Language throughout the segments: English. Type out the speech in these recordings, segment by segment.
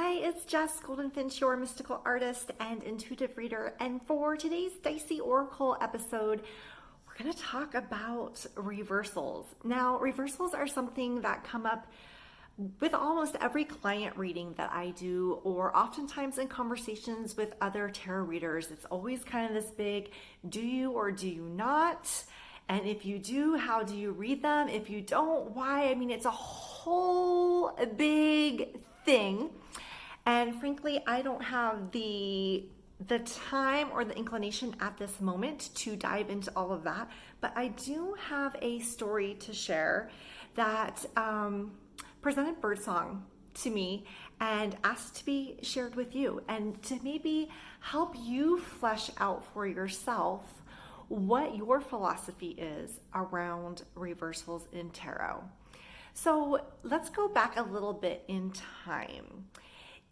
Hi, it's Jess, Goldynfinch, your mystical artist and intuitive reader. And for today's Dicey Oracle episode, we're going to talk about reversals. Now, reversals are something that come up with almost every client reading that I do, or oftentimes in conversations with other tarot readers. It's always kind of this big, do you or do you not? And if you do, how do you read them? If you don't, why? I mean, it's a whole big thing. And frankly, I don't have the time or the inclination at this moment to dive into all of that. But I do have a story to share that presented birdsong to me and asked to be shared with you, and to maybe help you flesh out for yourself what your philosophy is around reversals in tarot. So let's go back a little bit in time.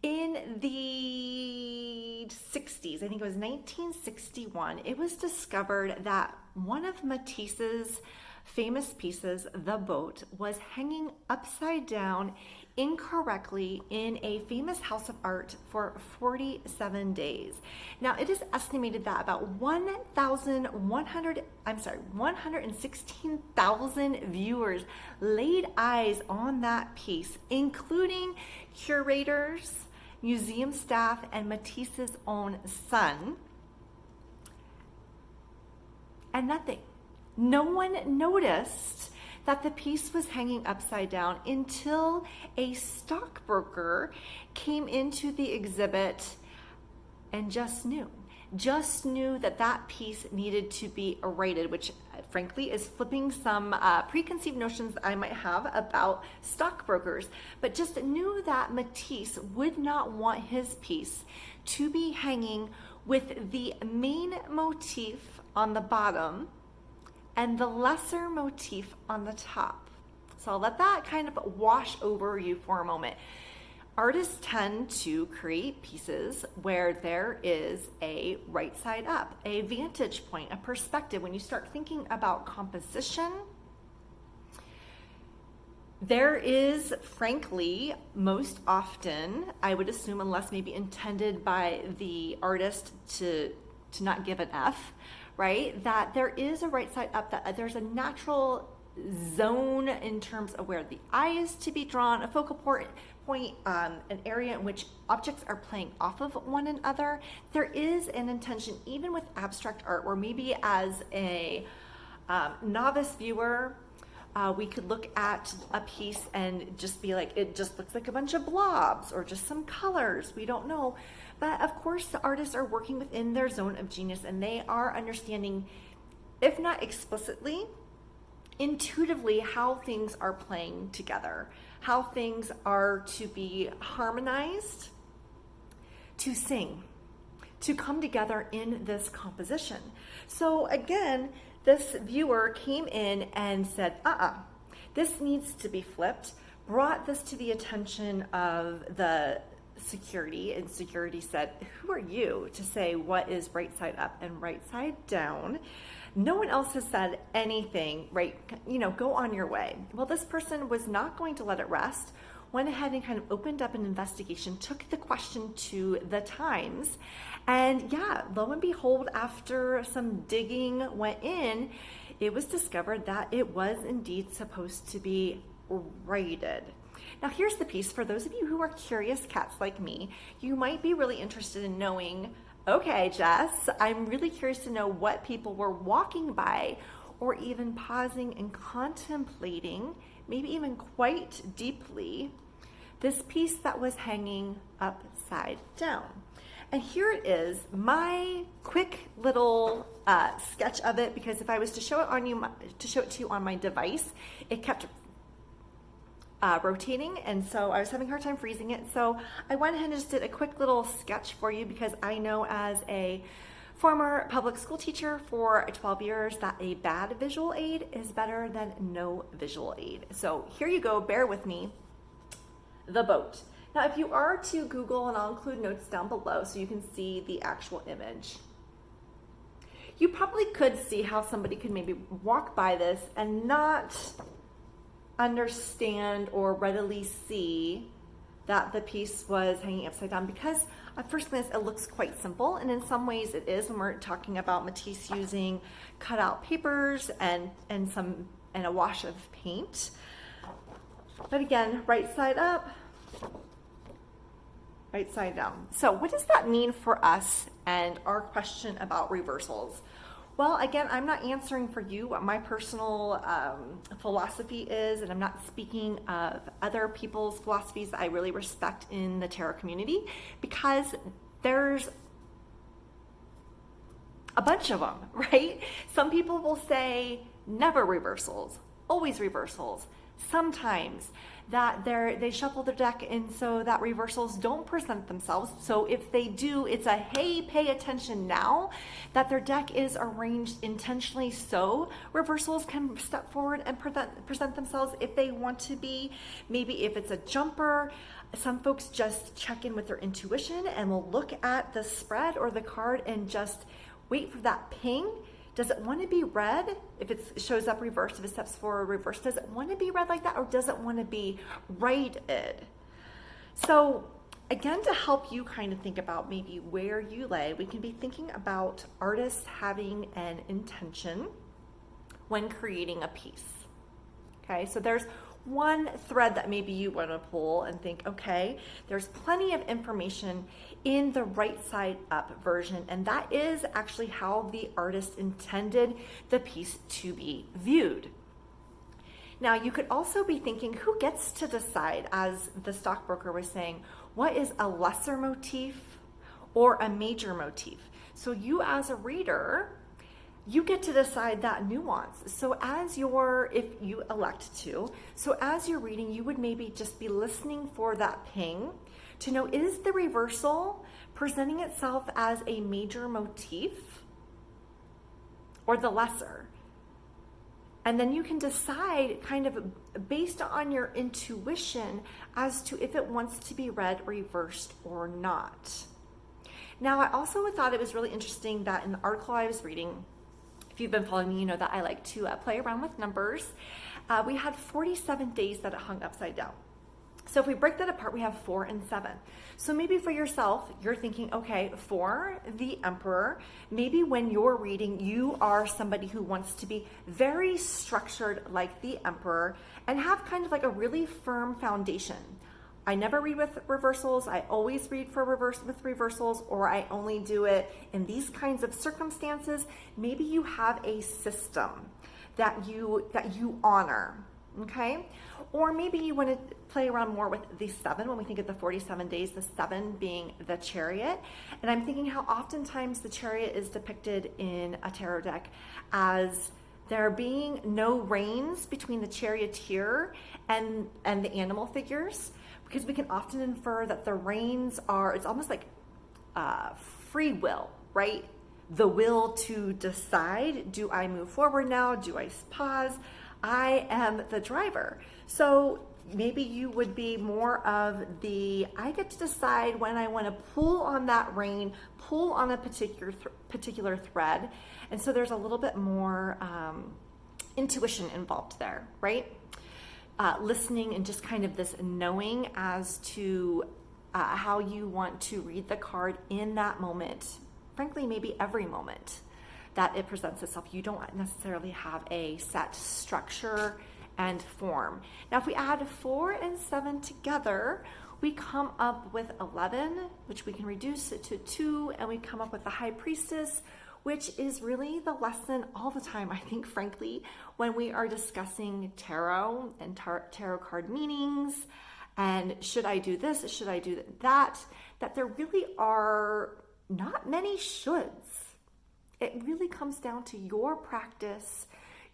In the 60s, I think it was 1961, it was discovered that one of Matisse's famous pieces, The Boat, was hanging upside down incorrectly in a famous house of art for 47 days. Now, it is estimated that about 116,000 viewers laid eyes on that piece, including curators, museum staff, and Matisse's own son. And nothing. No one noticed that the piece was hanging upside down until a stockbroker came into the exhibit and just knew that that piece needed to be righted, which frankly is flipping some preconceived notions that I might have about stockbrokers, but just knew that Matisse would not want his piece to be hanging with the main motif on the bottom and the lesser motif on the top. So I'll let that kind of wash over you for a moment. Artists tend to create pieces where there is a right side up, a vantage point, a perspective. When you start thinking about composition, there is, frankly, most often, I would assume, unless maybe intended by the artist to not give an F, right? That there is a right side up, that there's a natural zone in terms of where the eye is to be drawn, a focal point, an area in which objects are playing off of one another. There is an intention, even with abstract art, where maybe as a novice viewer, we could look at a piece and just be like, it just looks like a bunch of blobs or just some colors. We don't know. But of course, the artists are working within their zone of genius, and they are understanding, if not explicitly, intuitively, how things are playing together, how things are to be harmonized, to sing, to come together in this composition. So again, this viewer came in and said, this needs to be flipped, brought this to the attention of the security, and security said, who are you to say what is right side up and right side down? No one else has said anything, right? Go on your way. Well, this person was not going to let it rest, went ahead and kind of opened up an investigation, took the question to the Times, and yeah, lo and behold, after some digging went in, it was discovered that it was indeed supposed to be righted. Now, here's the piece. For those of you who are curious cats like me, you might be really interested in knowing, okay, Jess, I'm really curious to know what people were walking by or even pausing and contemplating, maybe even quite deeply, this piece that was hanging upside down. And here it is, my quick little sketch of it, because if I was to show it to you on my device, it kept rotating, and so I was having a hard time freezing it. So I went ahead and just did a quick little sketch for you, because I know as a former public school teacher for 12 years that a bad visual aid is better than no visual aid. So here you go, bear with me. The Boat. Now, if you are to Google, and I'll include notes down below so you can see the actual image, you probably could see how somebody could maybe walk by this and not understand or readily see that the piece was hanging upside down, because at first glance it looks quite simple, and in some ways it is when we're talking about Matisse using cutout papers and a wash of paint. But again, right side up, right side down. So what does that mean for us and our question about reversals? Well, again, I'm not answering for you what my personal philosophy is, and I'm not speaking of other people's philosophies that I really respect in the tarot community, because there's a bunch of them, right? Some people will say never reversals, always reversals. Sometimes that they shuffle the deck and so that reversals don't present themselves. So if they do, it's a hey, pay attention now, that their deck is arranged intentionally so reversals can step forward and present themselves if they want to be. Maybe if it's a jumper, some folks just check in with their intuition and will look at the spread or the card and just wait for that ping. Does it want to be read? If it shows up reversed, if it steps forward reversed, does it want to be read like that, or does it want to be righted? So again, to help you kind of think about maybe where you lay, we can be thinking about artists having an intention when creating a piece. Okay, so there's one thread that maybe you want to pull and think, okay, there's plenty of information in the right side up version, and that is actually how the artist intended the piece to be viewed. Now, you could also be thinking, who gets to decide, as the stockbroker was saying, what is a lesser motif or a major motif? So you as a reader, you get to decide that nuance. So if you elect to, so as you're reading, you would maybe just be listening for that ping to know, is the reversal presenting itself as a major motif or the lesser? And then you can decide kind of based on your intuition as to if it wants to be read reversed or not. Now, I also thought it was really interesting that in the article I was reading, if you've been following me, you know that I like to play around with numbers. We had 47 days that it hung upside down. So if we break that apart, we have 4 and 7. So maybe for yourself, you're thinking, okay, for the Emperor, maybe when you're reading, you are somebody who wants to be very structured like the Emperor and have kind of like a really firm foundation. I never read with reversals. I always read with reversals, or I only do it in these kinds of circumstances. Maybe you have a system that you honor, okay? Or maybe you want to play around more with the 7 when we think of the 47 days, the 7 being the Chariot. And I'm thinking how oftentimes the Chariot is depicted in a tarot deck as there being no reins between the charioteer and the animal figures, because we can often infer that the reins are, it's almost like free will, right? The will to decide, do I move forward now? Do I pause? I am the driver. So maybe you would be more of I get to decide when I want to pull on that rein, pull on a particular thread. And so there's a little bit more intuition involved there, right? Listening and just kind of this knowing as to how you want to read the card in that moment. Frankly, maybe every moment that it presents itself. You don't necessarily have a set structure and form. Now, if we add 4 and 7 together, we come up with 11, which we can reduce it to 2, and we come up with the High Priestess, which is really the lesson all the time, I think, frankly, when we are discussing tarot and tarot card meanings, and should I do this, should I do that there really are not many shoulds. It really comes down to your practice,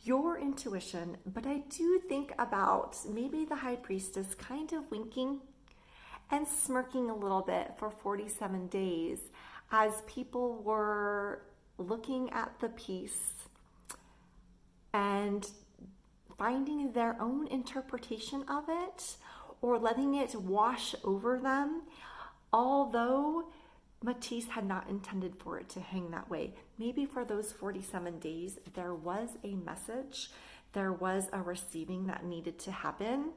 your intuition, but I do think about maybe the High Priestess kind of winking and smirking a little bit for 47 days as people were looking at the piece and finding their own interpretation of it or letting it wash over them, although Matisse had not intended for it to hang that way. Maybe for those 47 days, there was a message, there was a receiving that needed to happen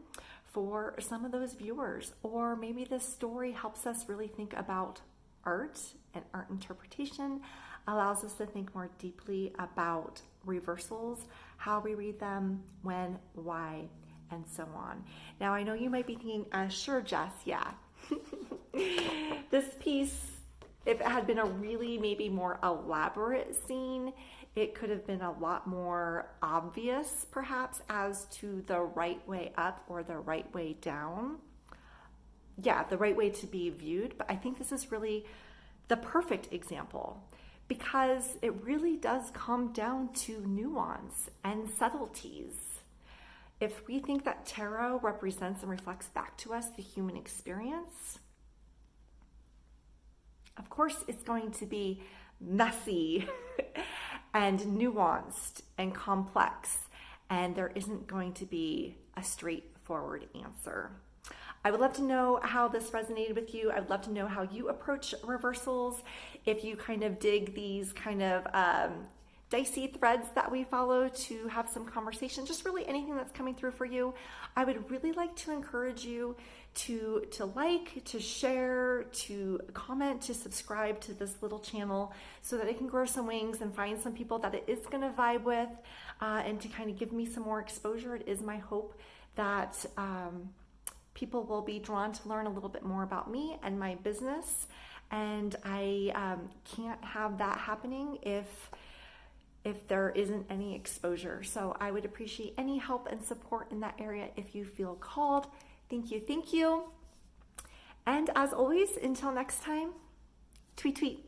for some of those viewers. Or maybe this story helps us really think about art and art interpretation, allows us to think more deeply about reversals, how we read them, when, why, and so on. Now, I know you might be thinking, sure, Jess, yeah. This piece, if it had been a really maybe more elaborate scene, it could have been a lot more obvious, perhaps, as to the right way up or the right way down. Yeah, the right way to be viewed. But I think this is really the perfect example because it really does come down to nuance and subtleties. If we think that tarot represents and reflects back to us the human experience, of course it's going to be messy and nuanced and complex, and there isn't going to be a straightforward answer. I would love to know how this resonated with you. I would love to know how you approach reversals. If you kind of dig these kind of dicey threads that we follow to have some conversation, just really anything that's coming through for you. I would really like to encourage you to like, to share, to comment, to subscribe to this little channel so that it can grow some wings and find some people that it is going to vibe with, and to kind of give me some more exposure. It is my hope that people will be drawn to learn a little bit more about me and my business, and I can't have that happening if there isn't any exposure. So I would appreciate any help and support in that area if you feel called. Thank you, thank you. And as always, until next time, tweet, tweet.